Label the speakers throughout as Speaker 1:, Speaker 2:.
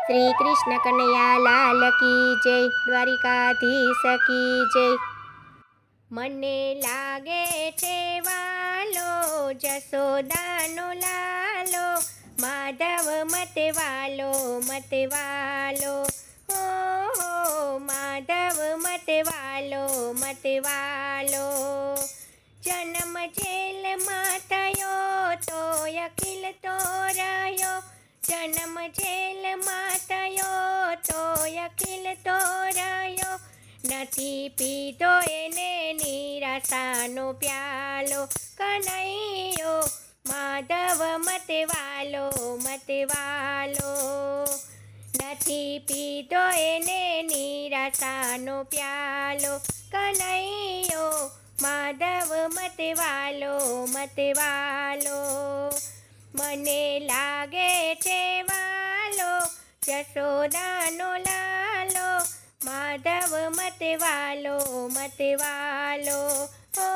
Speaker 1: શ્રી કૃષ્ણ કનૈયા લાલ કી જય, દ્વારિકાધીશ કી જય. મને લાગે છે વાલો, જશોદાનો લાલો, માધવ મતે વાલો, મતે વાલો. હો માધવ મતે વાલો, મતે વાલો. જન્મ જેલમાં થયો તો અખિલ તો રહ્યો, જન્મ જેલમાં થયો તો અખિલ તો રહ્યો. નથી પીધો એને નિરાશાનો પ્યાલો, કનૈયો માધવ મતે વાલો, મતે વાલો. નથી પીધો એને નિરાશાનો પ્યાલો, કનૈયો માધવ મતે વાલો, મતે વાલો. મને લાગે છે વાલો, જશોદાનો લાલો, માધવ મતે વાલો, મતે વાલો. હો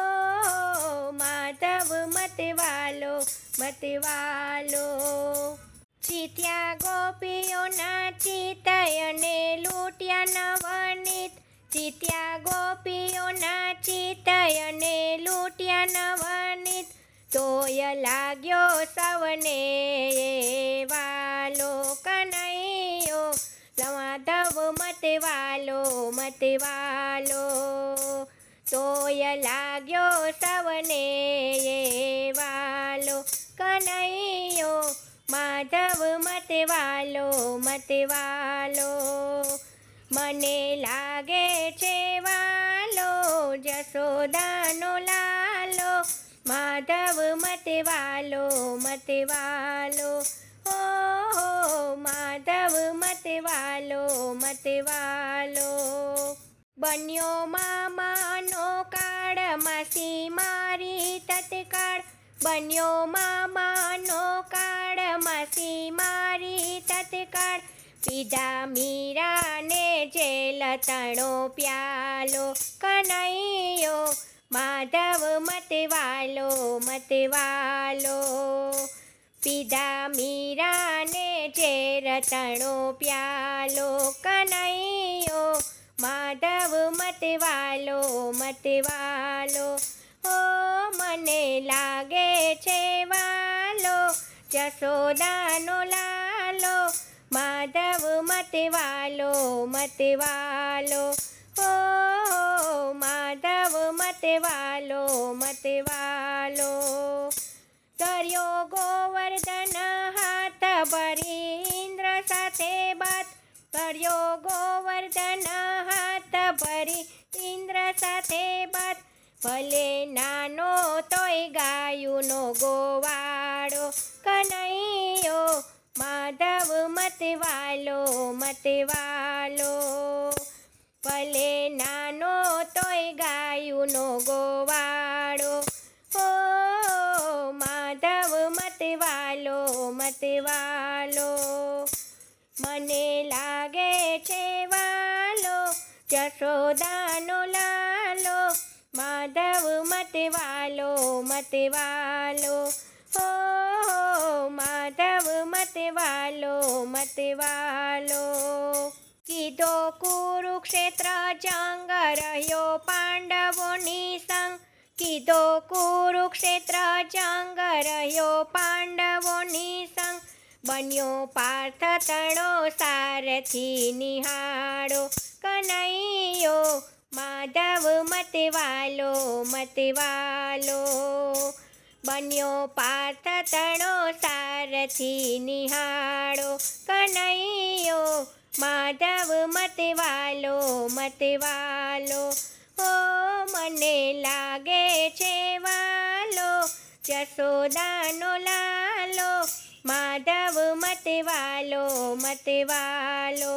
Speaker 1: માધવ મતે વાલો, મતે વાલો. જીત્યા ગોપીઓના ચિત્ત અને લૂંટ્યા નવનીત, જીત્યા ગોપીઓના ચિત્ત અને લૂંટ્યા નવનીત. તોય લાગ્યો સૌને વાલો, કનૈયો માધવ મતે વાલો, મતે વાલો. તોય લાગ્યો સૌને વાલો, કનૈયો માધવ મતે વાલો, મતે વાલો. મને લાગે છે વાલો, જશોદાનો લાલો, માધવ મતે વાલો, મતે વાલો. હો માધવ મતે વાલો, મતે વાલો. બન્યો મામાનો કાળ, માસી મારી તત્કાળ, બન્યો મામાનો કાળ, માસી મારી તત્કાળ. પીધા મીરાને જેલ તણો પ્યાલો, કનૈયો માધવ મતે વાલો, મતે વાલો. પીધા મીરાને ઝેર તણો પ્યાલો, કનૈયો માધવ મતે વાલો, મતે વાલો. હો મને લાગે છે વાલો, જશોદાનો લાલો, માધવ મતે વાલો, મતે વાલો. હો માધવ મતે વાલો, મતે વાલો. કર્યો ગોવર્ધન હાથ ભરી ઇન્દ્ર સાથે બાત, કર્યો ગોવર્ધન હાથ ભરી ઇન્દ્ર સાથે બાત. ભલે નાનો તોય ગાયુંનો ગોવાળો, કનૈયો માધવ મતે વાલો, મતે વાલો. ભલે નાનો તોય ગાયુંનો ગોવાળો, હો માધવ મતે વાલો, મતે વાલો. મને લાગે છે વાલો, જશોદાનો લાલો, માધવ મતે વાલો, મતે વાલો. હો માધવ મતે વાલો, મતે વાલો. કીધો કુરુક્ષેત્ર જંગ રહ્યો પાંડવોની સંગ, કીધો કુરુક્ષેત્ર જંગ રહ્યો પાંડવોની સંગ. બન્યો પાર્થ તણો સારથી નિહાળો, કનૈયો માધવ મતે વાલો, મતે વાલો. બન્યો પાર્થ તણો સારથી નિહાળો, કનૈયો માધવ મતે વાલો, મતે વાલો. હો મને લાગે છે વાલો, જશોદાનો લાલો, માધવ મતે વાલો, મતે વાલો.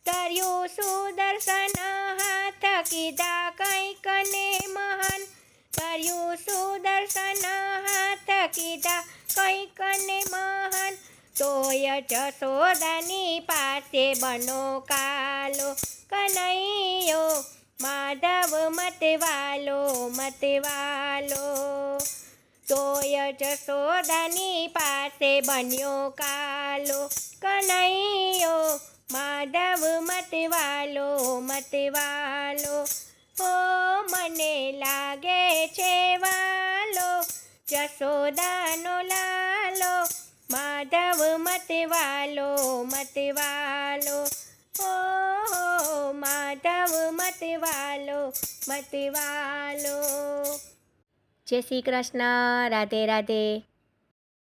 Speaker 1: કર્યું સુદર્શન હાથ, કીધા કંઈક ને મહાન, કર્યું સુદર્શન હાથ, કીધા કંઈક ને મહાન. તોય જશોદાની પાસે બનો કાલો, કનૈયો માધવ મતે વાલો, મતે વાલો. તોય જશોદાની પાસે બન્યો કાલો, કનૈયો માધવ મતવાલો મતવાલો. ઓ મને લાગે છે વાલો જશોદાનો લાલો માધવ મતવાલો મતવાલો. ઓ માધવ મતવાલો મતવાલો. જય શ્રી કૃષ્ણ. રાધે રાધે.